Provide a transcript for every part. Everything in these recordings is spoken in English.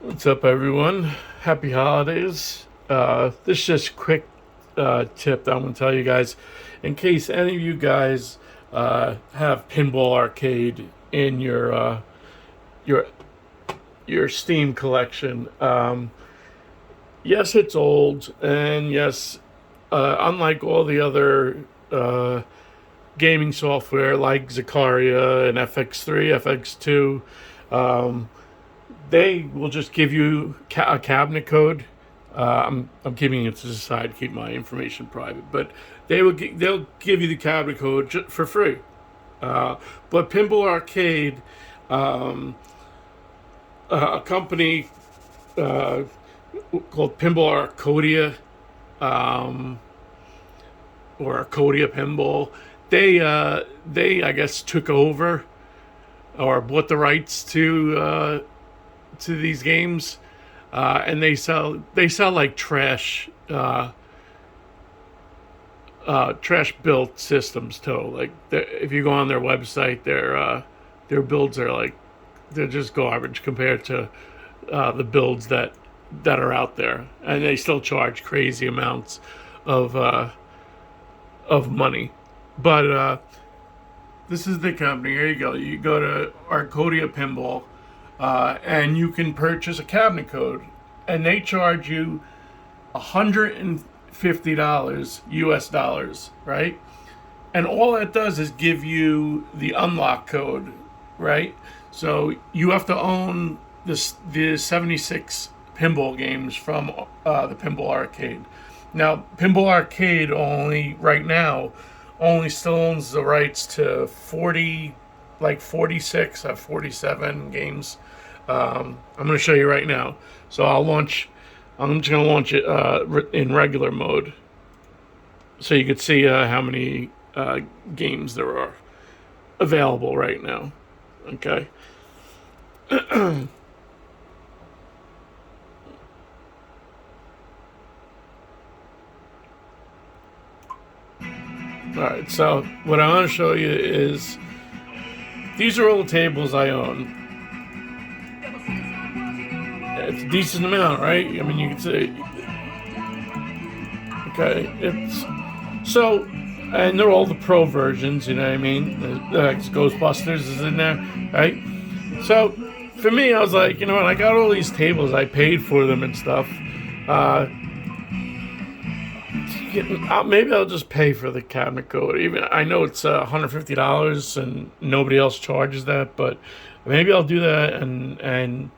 What's up, everyone? Happy holidays. This is just a quick tip that I'm going to tell you guys in case any of you guys have Pinball Arcade in your your Steam collection. Yes, it's old, and yes, unlike all the other gaming software like Zaccaria and FX3, FX2, um, they will just give you a cabinet code. I'm keeping it to the side to keep my information private, but they'll give you the cabinet code for free. But Pinball Arcade, um, a company uh, called Pinball Arcodia, um, or Arcodia Pinball, they I guess took over or bought the rights to these games, and they sell like trash built systems too. Like if you go on their website, their builds are like they're just garbage compared to the builds that are out there, and they still charge crazy amounts of money. But this is the company. Here you go. You go to Arcodia Pinball, and you can purchase a cabinet code, and they charge you $150 US dollars, right? And all that does is give you the unlock code, right? So you have to own the 76 pinball games from the Pinball Arcade. Now, Pinball Arcade only right now only still owns the rights to 40, like 46 or 47 games. I'm going to show you right now. So I'm just going to launch it in regular mode so you can see how many games there are available right now. Okay. Alright, so what I want to show you is these are all the tables I own. It's a decent amount, right? I mean, you can see. Okay, and they're all the pro versions, you know what I mean? The Ghostbusters is in there, right? So, for me, I was like, you know what? I got all these tables, I paid for them and stuff. Maybe I'll just pay for the cabinet code. Even I know it's $150 and nobody else charges that, but maybe I'll do that and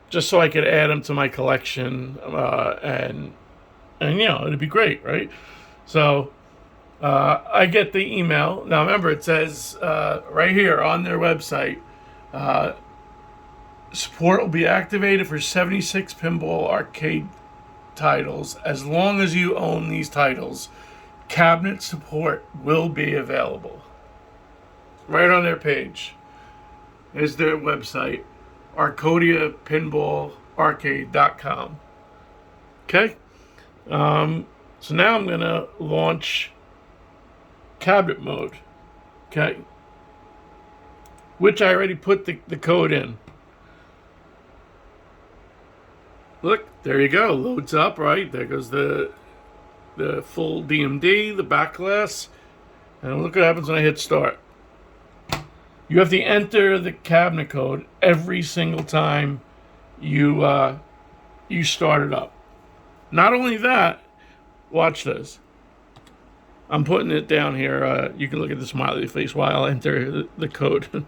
just so I could add them to my collection, and it'd be great, right? So I get the email. Now remember, it says right here on their website, support will be activated for 76 Pinball Arcade titles as long as you own these titles. Cabinet support will be available. Right on their page is their website, ArcodiaPinballArcade.com. Okay? So now I'm going to launch cabinet mode. Okay? Which I already put the code in. Look, there you go. Loads up, right? There goes the full DMD, the back glass. And look what happens when I hit start. You have to enter the cabinet code every single time you start it up. Not only that, watch this. I'm putting it down here. You can look at the smiley face while I enter the code.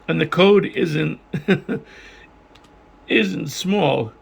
And the code isn't isn't small.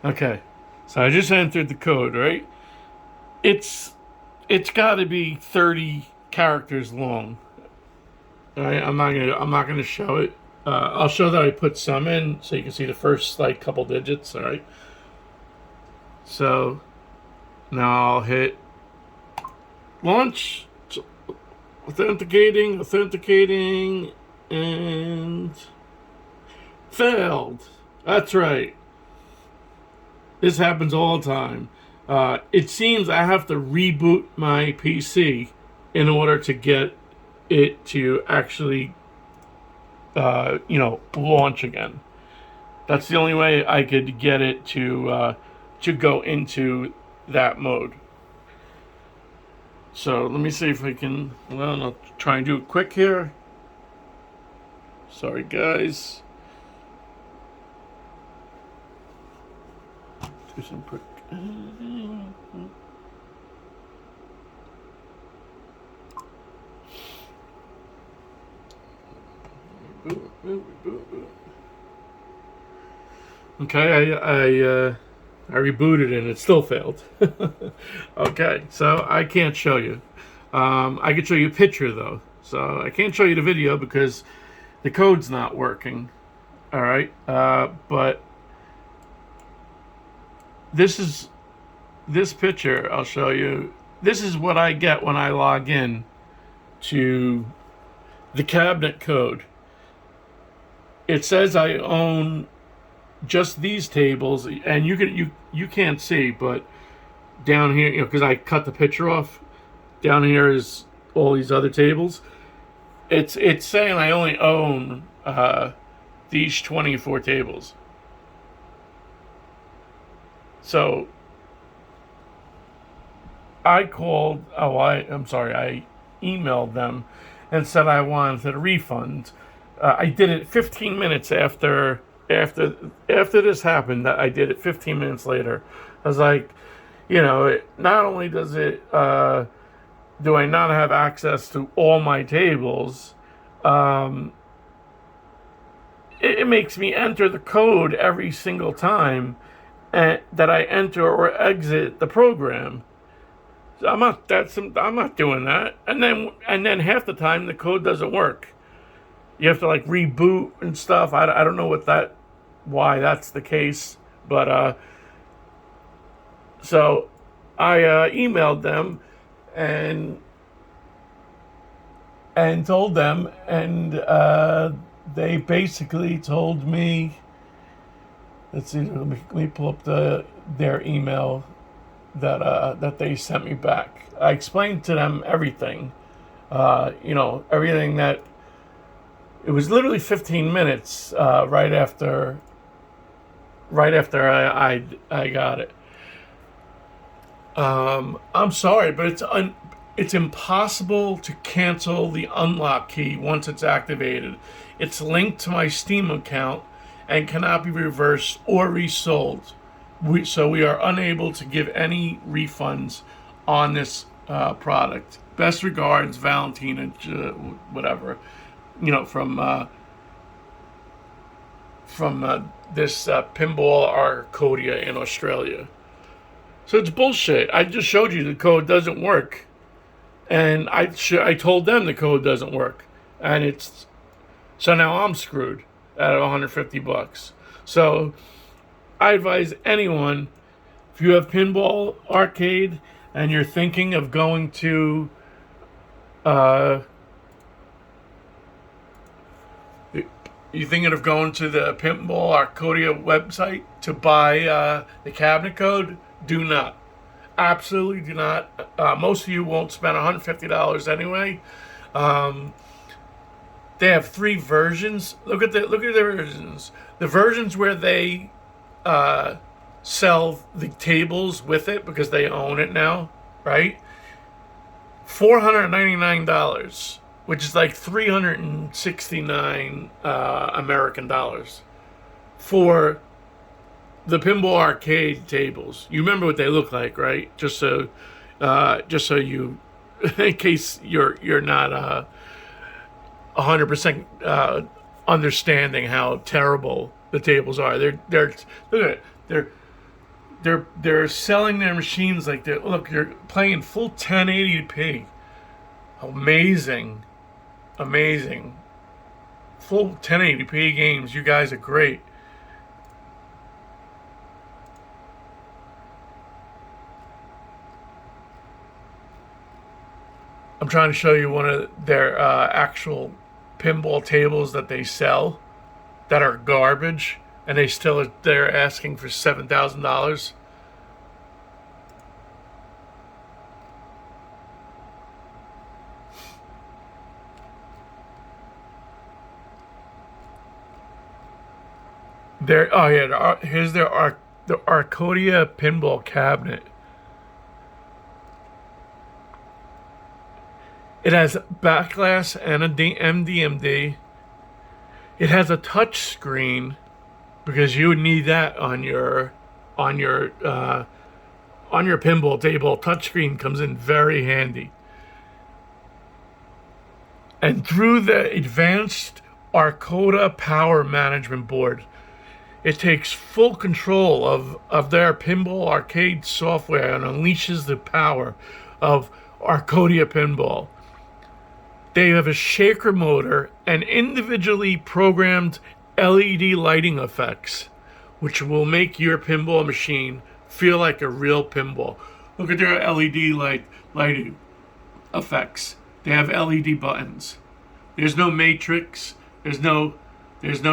Okay, so I just entered the code, right? It's it's got to be 30 characters long. All right, I'm not gonna show it. I'll show that I put some in so you can see the first like couple digits. All right. So now I'll hit launch, authenticating, and failed. That's right. This happens all the time. It seems I have to reboot my PC in order to get it to actually, launch again. That's the only way I could get it to go into that mode. So let me see if I can. Well, I'll try and do it quick here. Sorry, guys. Do some quick. Okay, I rebooted and it still failed. Okay, so I can't show you. I can show you a picture though. So I can't show you the video because the code's not working. All right, but this picture I'll show you. This is what I get when I log in to the cabinet code. It says I own just these tables, and you can't see, but down here, because I cut the picture off, down here is all these other tables. It's saying I only own these 24 tables. So I emailed them and said I wanted a refund. I did it 15 minutes after this happened. I did it 15 minutes later. I was like, not only does it do I not have access to all my tables, it makes me enter the code every single time that I enter or exit the program. So I'm not doing that. And then half the time the code doesn't work. You have to like reboot and stuff. I don't know why that's the case, but so I emailed them and told them, and they basically told me. Let's see. Let me pull up their email that they sent me back. I explained to them everything. Everything that. It was literally 15 minutes right after I got it. I'm sorry, but it's impossible to cancel the unlock key once it's activated. It's linked to my Steam account and cannot be reversed or resold. So we are unable to give any refunds on this product. Best regards, Valentina, whatever. From this Pinball Arcodia in Australia. So it's bullshit. I just showed you the code doesn't work, and I told them the code doesn't work, and so now I'm screwed out of $150. So I advise anyone, if you have Pinball Arcade and you're thinking of going to you thinking of going to the Pinball Arcodia website to buy the cabinet code? Do not. Absolutely do not. Most of you won't spend $150 anyway. They have 3 versions. Look at the versions. The versions where they sell the tables with it because they own it now, right? $499. Which is like 369 American dollars for the Pinball Arcade tables. You remember what they look like, right? Just so you, in case you're not 100% understanding how terrible the tables are. They're look at it. they're selling their machines like they're look. You're playing full 1080p. Amazing, amazing. Full 1080p games. You guys are great. I'm trying to show you one of their actual pinball tables that they sell that are garbage, and they're asking for $7,000. Here's the Arcodia Pinball cabinet. It has backglass and a MDMD. It has a touch screen because you would need that on your pinball table. Touchscreen comes in very handy. And through the advanced Arcoda power management board, it takes full control of their Pinball Arcade software and unleashes the power of Arcodia Pinball. They have a shaker motor and individually programmed LED lighting effects, which will make your pinball machine feel like a real pinball. Look at their LED lighting effects. They have LED buttons. There's no matrix. There's no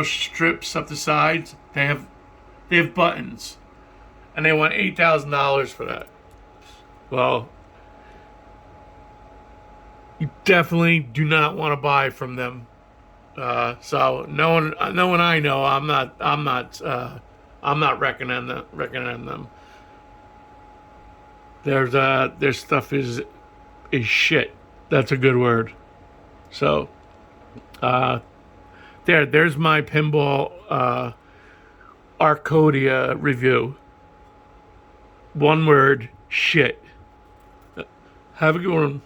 strips up the sides. They have buttons, and they want $8,000 for that. Well, you definitely do not want to buy from them. So no one I know, I'm not recommending them. Their stuff is shit. That's a good word. So, there's my pinball Arcodia review. One word, shit. Have a good one.